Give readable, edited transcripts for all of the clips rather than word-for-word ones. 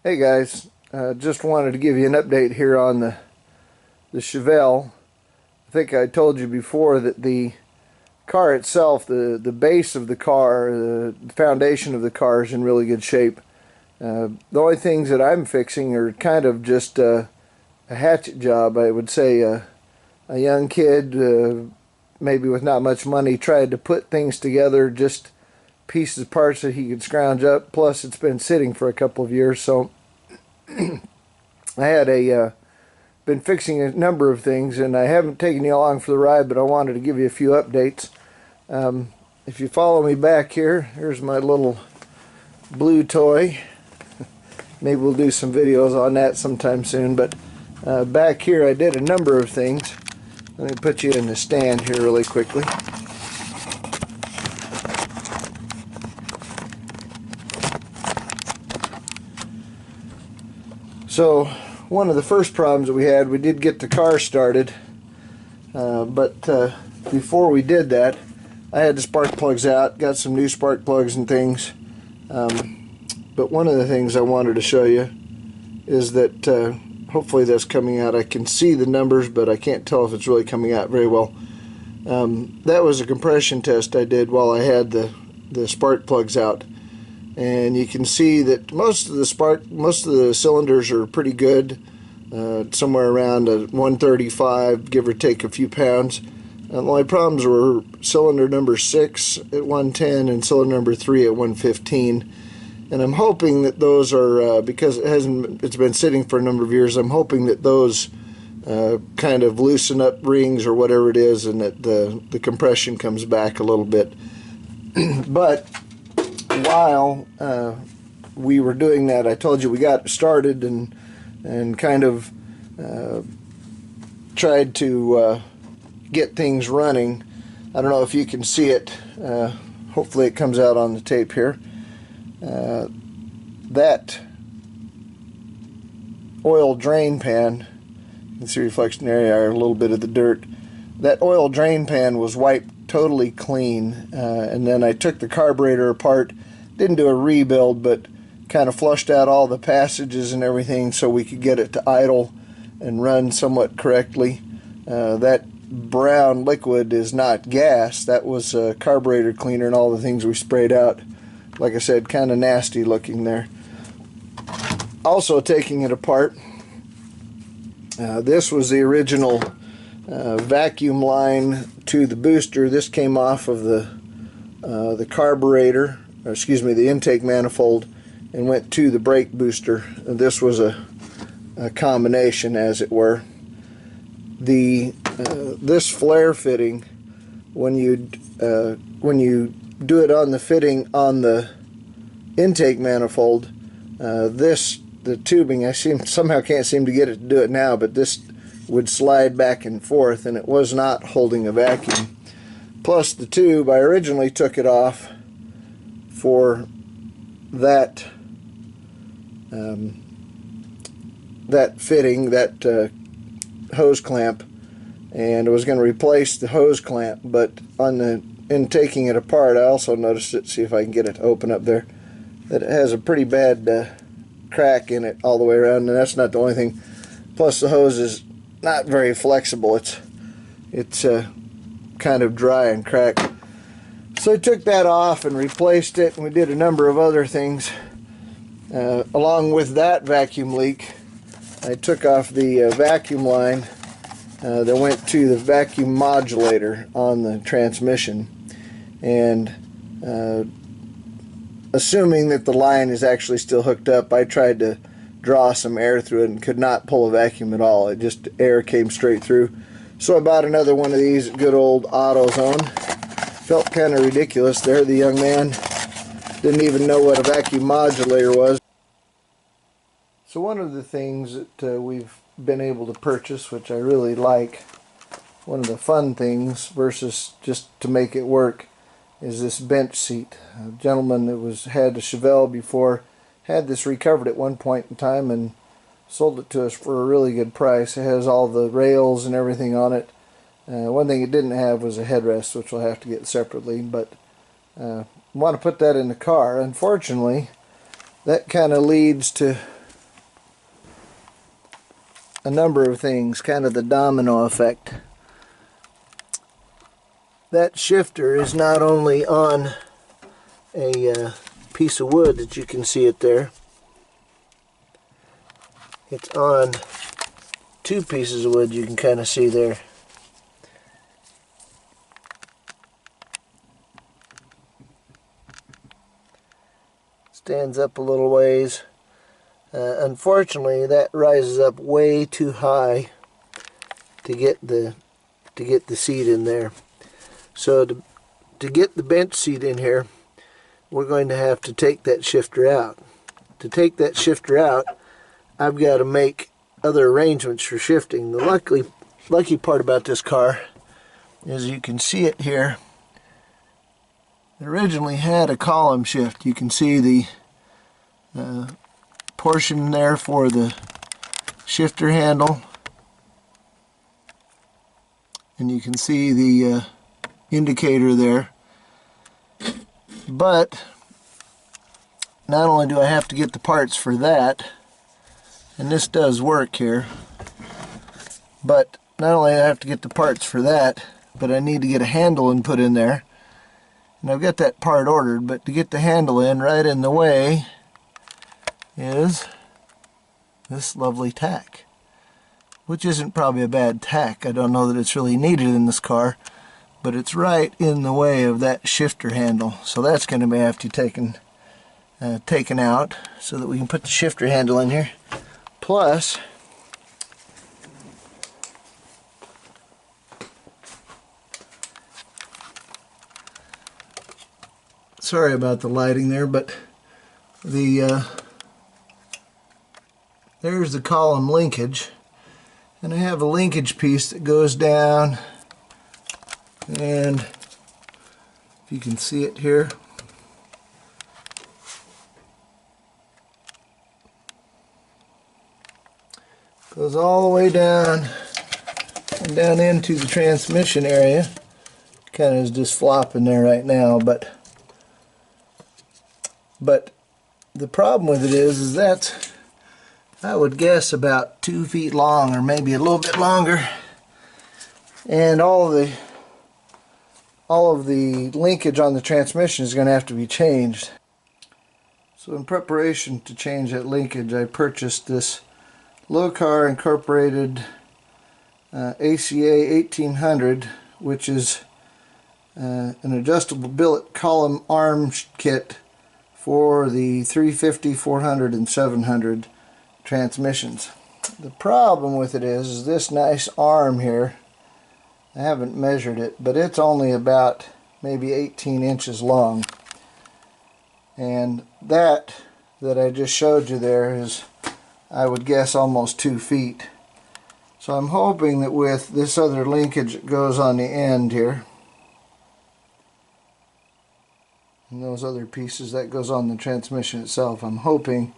Hey guys, just wanted to give you an update here on the Chevelle. I think I told you before that the car itself, the base of the car, the foundation of the car is in really good shape. The only things that I'm fixing are kind of just a hatchet job. I would say a young kid, maybe with not much money, tried to put things together, just pieces, parts that he could scrounge up. Plus, it's been sitting for a couple of years, so I had been fixing a number of things, and I haven't taken you along for the ride, but I wanted to give you a few updates. If you follow me back here, here's my little blue toy. Maybe we'll do some videos on that sometime soon, but back here I did a number of things. Let me put you in the stand here really quickly. So one of the first problems that we did get the car started, but before we did that, I had the spark plugs out, got some new spark plugs and things. But one of the things I wanted to show you is that hopefully that's coming out. I can see the numbers, but I can't tell if it's really coming out very well. That was a compression test I did while I had the spark plugs out. And you can see that most of the cylinders are pretty good, somewhere around a 135, give or take a few pounds. The only problems were cylinder number 6 at 110 and cylinder number 3 at 115. And I'm hoping that those are, because it's been sitting for a number of years, I'm hoping that those kind of loosen up rings or whatever it is, and that the compression comes back a little bit. But while we were doing that, I told you we got started and kind of tried to get things running. I don't know if you can see it. Hopefully it comes out on the tape here. That oil drain pan, you can see reflection there, a little bit of the dirt. That oil drain pan was wiped totally clean, and then I took the carburetor apart, didn't do a rebuild, but kind of flushed out all the passages and everything so we could get it to idle and run somewhat correctly. That brown liquid is not gas. That was carburetor cleaner and all the things we sprayed out. Like I said, kind of nasty looking there. Also taking it apart, this was the original vacuum line to the booster. This came off of the carburetor, or excuse me, the intake manifold, and went to the brake booster. This was a combination, as it were. This flare fitting, when you do it on the fitting on the intake manifold, the tubing, I somehow can't seem to get it to do it now, but this would slide back and forth, and it was not holding a vacuum. Plus the tube, I originally took it off for that that fitting, that hose clamp, and I was going to replace the hose clamp, but in taking it apart, I also noticed it. See if I can get it to open up there, that it has a pretty bad crack in it all the way around, and that's not the only thing. Plus the hose is not very flexible. It's kind of dry and cracked. So I took that off and replaced it, and we did a number of other things. Along with that vacuum leak, I took off the vacuum line that went to the vacuum modulator on the transmission, and assuming that the line is actually still hooked up, I tried to draw some air through it and could not pull a vacuum at all. It just, air came straight through. So I bought another one of these at good old AutoZone. Felt kind of ridiculous there. The young man didn't even know what a vacuum modulator was. So one of the things that we've been able to purchase, which I really like, one of the fun things versus just to make it work, is this bench seat. A gentleman that had a Chevelle before had this recovered at one point in time and sold it to us for a really good price. It has all the rails and everything on it. One thing it didn't have was a headrest, which we'll have to get separately, but I want to put that in the car. Unfortunately, that kind of leads to a number of things, kind of the domino effect. That shifter is not only on a piece of wood that you can see it there, it's on two pieces of wood you can kind of see there. Stands up a little ways. Unfortunately, that rises up way too high to get the seat in there. So to get the bench seat in here, we're going to have to take that shifter out. To take that shifter out, I've got to make other arrangements for shifting. The lucky part about this car is you can see it here. It originally had a column shift. You can see the portion there for the shifter handle, and you can see the indicator there. But not only do I have to get the parts for that, and this does work here, but not only do I have to get the parts for that, but I need to get a handle and put in there. And I've got that part ordered, but to get the handle in, right in the way is this lovely tack, which isn't probably a bad tack. I don't know that it's really needed in this car, but it's right in the way of that shifter handle. So that's going to have to be taken out so that we can put the shifter handle in here. Plus, sorry about the lighting there, but there's the column linkage, and I have a linkage piece that goes down, and if you can see it here, goes all the way down and down into the transmission area. Kind of is just flopping there right now, but the problem with it is that's, I would guess, about 2 feet long, or maybe a little bit longer, and all of the linkage on the transmission is going to have to be changed. So in preparation to change that linkage, I purchased this Low Car Incorporated ACA 1800, which is an adjustable billet column arm kit for the 350, 400, and 700 transmissions. The problem with it is this nice arm here, I haven't measured it, but it's only about maybe 18 inches long. And that I just showed you there is, I would guess, almost 2 feet. So I'm hoping that with this other linkage that goes on the end here, and those other pieces that goes on the transmission itself, I'm hoping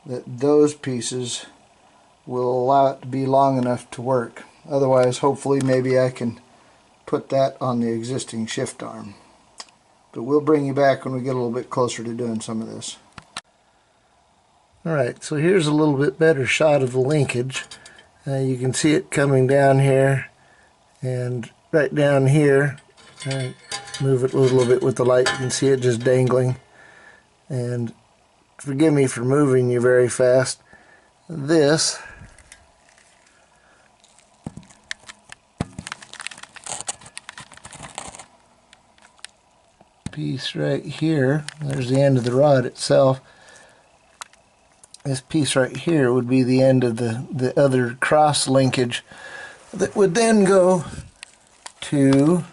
that those pieces will allow it to be long enough to work. Otherwise, hopefully, maybe I can put that on the existing shift arm. But we'll bring you back when we get a little bit closer to doing some of this. Alright, so here's a little bit better shot of the linkage. You can see it coming down here and right down here. Move it a little bit with the light, you can see it just dangling. And forgive me for moving you very fast. This piece right here, there's the end of the rod itself. This piece right here would be the end of the other cross linkage that would then go to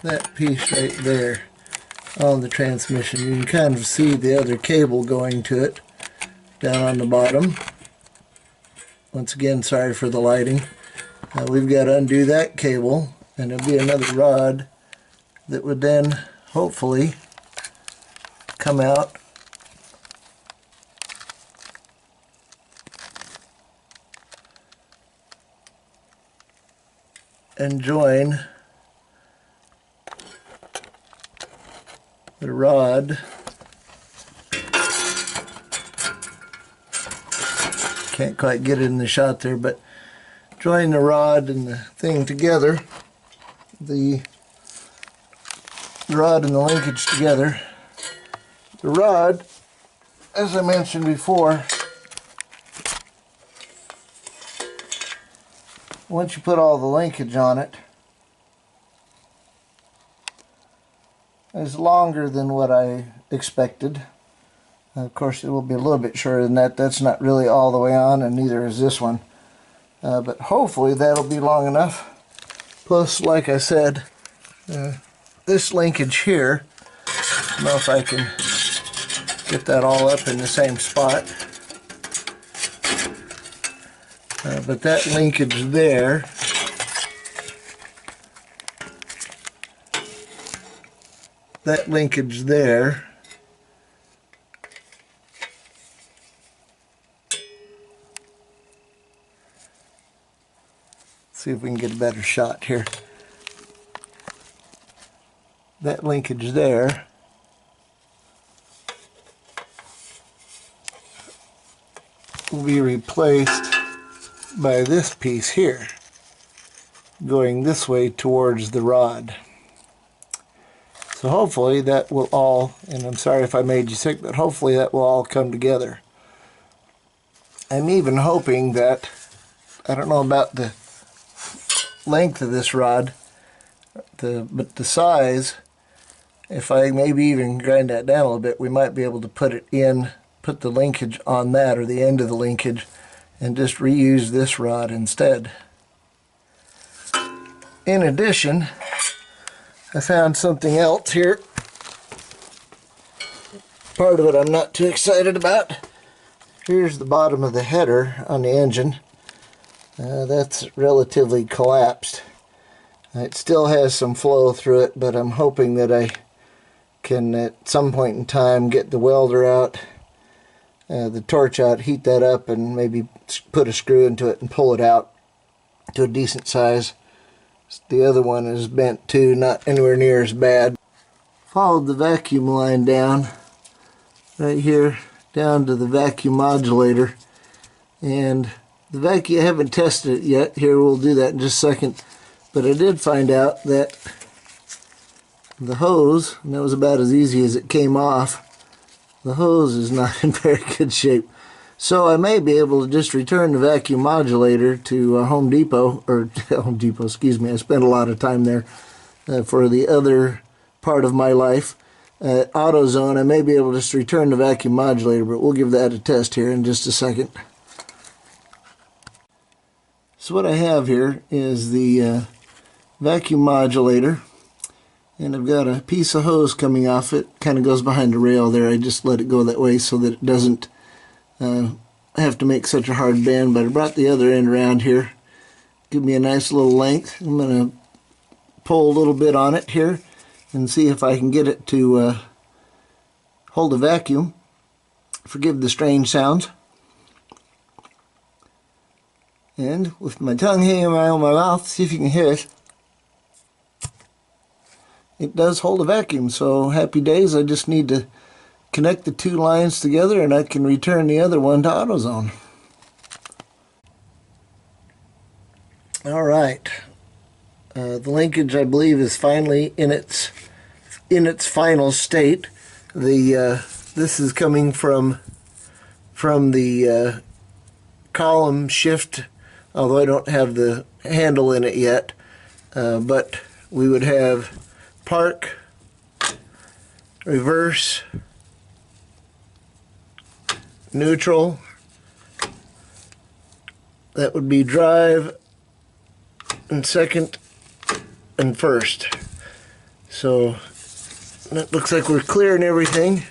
that piece right there on the transmission. You can kind of see the other cable going to it down on the bottom. Once again, sorry for the lighting. We've got to undo that cable, and there'll be another rod that would then hopefully come out and join the rod can't quite get it in the shot there, but join the rod and the thing together, the rod and the linkage together. The rod, as I mentioned before, once you put all the linkage on it, is longer than what I expected. Of course, it will be a little bit shorter than that. That's not really all the way on, and neither is this one. But hopefully that'll be long enough. Plus, like I said, this linkage here, I don't know if I can get that all up in the same spot. But that linkage there, see if we can get a better shot here. That linkage there will be replaced by this piece here, going this way towards the rod. So hopefully that will all, and I'm sorry if I made you sick, but hopefully that will all come together. I'm even hoping that, I don't know about the length of this rod, but the size, if I maybe even grind that down a little bit, we might be able to put the linkage on that, or the end of the linkage, and just reuse this rod instead. In addition, I found something else here. Part of it I'm not too excited about. Here's the bottom of the header on the engine. That's relatively collapsed. It still has some flow through it, but I'm hoping that I can at some point in time get the welder out, the torch out, heat that up, and maybe put a screw into it and pull it out to a decent size. The other one is bent too, not anywhere near as bad. Followed the vacuum line down right here down to the vacuum modulator, and the vacuum, I haven't tested it yet. Here, we'll do that in just a second. But I did find out that the hose, and that was about as easy as it came off, the hose is not in very good shape. So I may be able to just return the vacuum modulator to Home Depot, or Home Depot, excuse me. I spent a lot of time there for the other part of my life. At AutoZone, I may be able to just return the vacuum modulator, but we'll give that a test here in just a second. So what I have here is the vacuum modulator, and I've got a piece of hose coming off it. Kind of goes behind the rail there. I just let it go that way so that it doesn't have to make such a hard bend, but I brought the other end around here. Give me a nice little length. I'm going to pull a little bit on it here and see if I can get it to hold a vacuum. Forgive the strange sounds. And with my tongue hanging around my mouth, see if you can hear it. It does hold a vacuum, so happy days. I just need to connect the two lines together and I can return the other one to AutoZone. Alright, the linkage, I believe, is finally in its final state. This is coming from the column shift, although I don't have the handle in it yet, but we would have park, reverse, neutral, that would be drive, and second, and first. So that looks like we're clearing everything.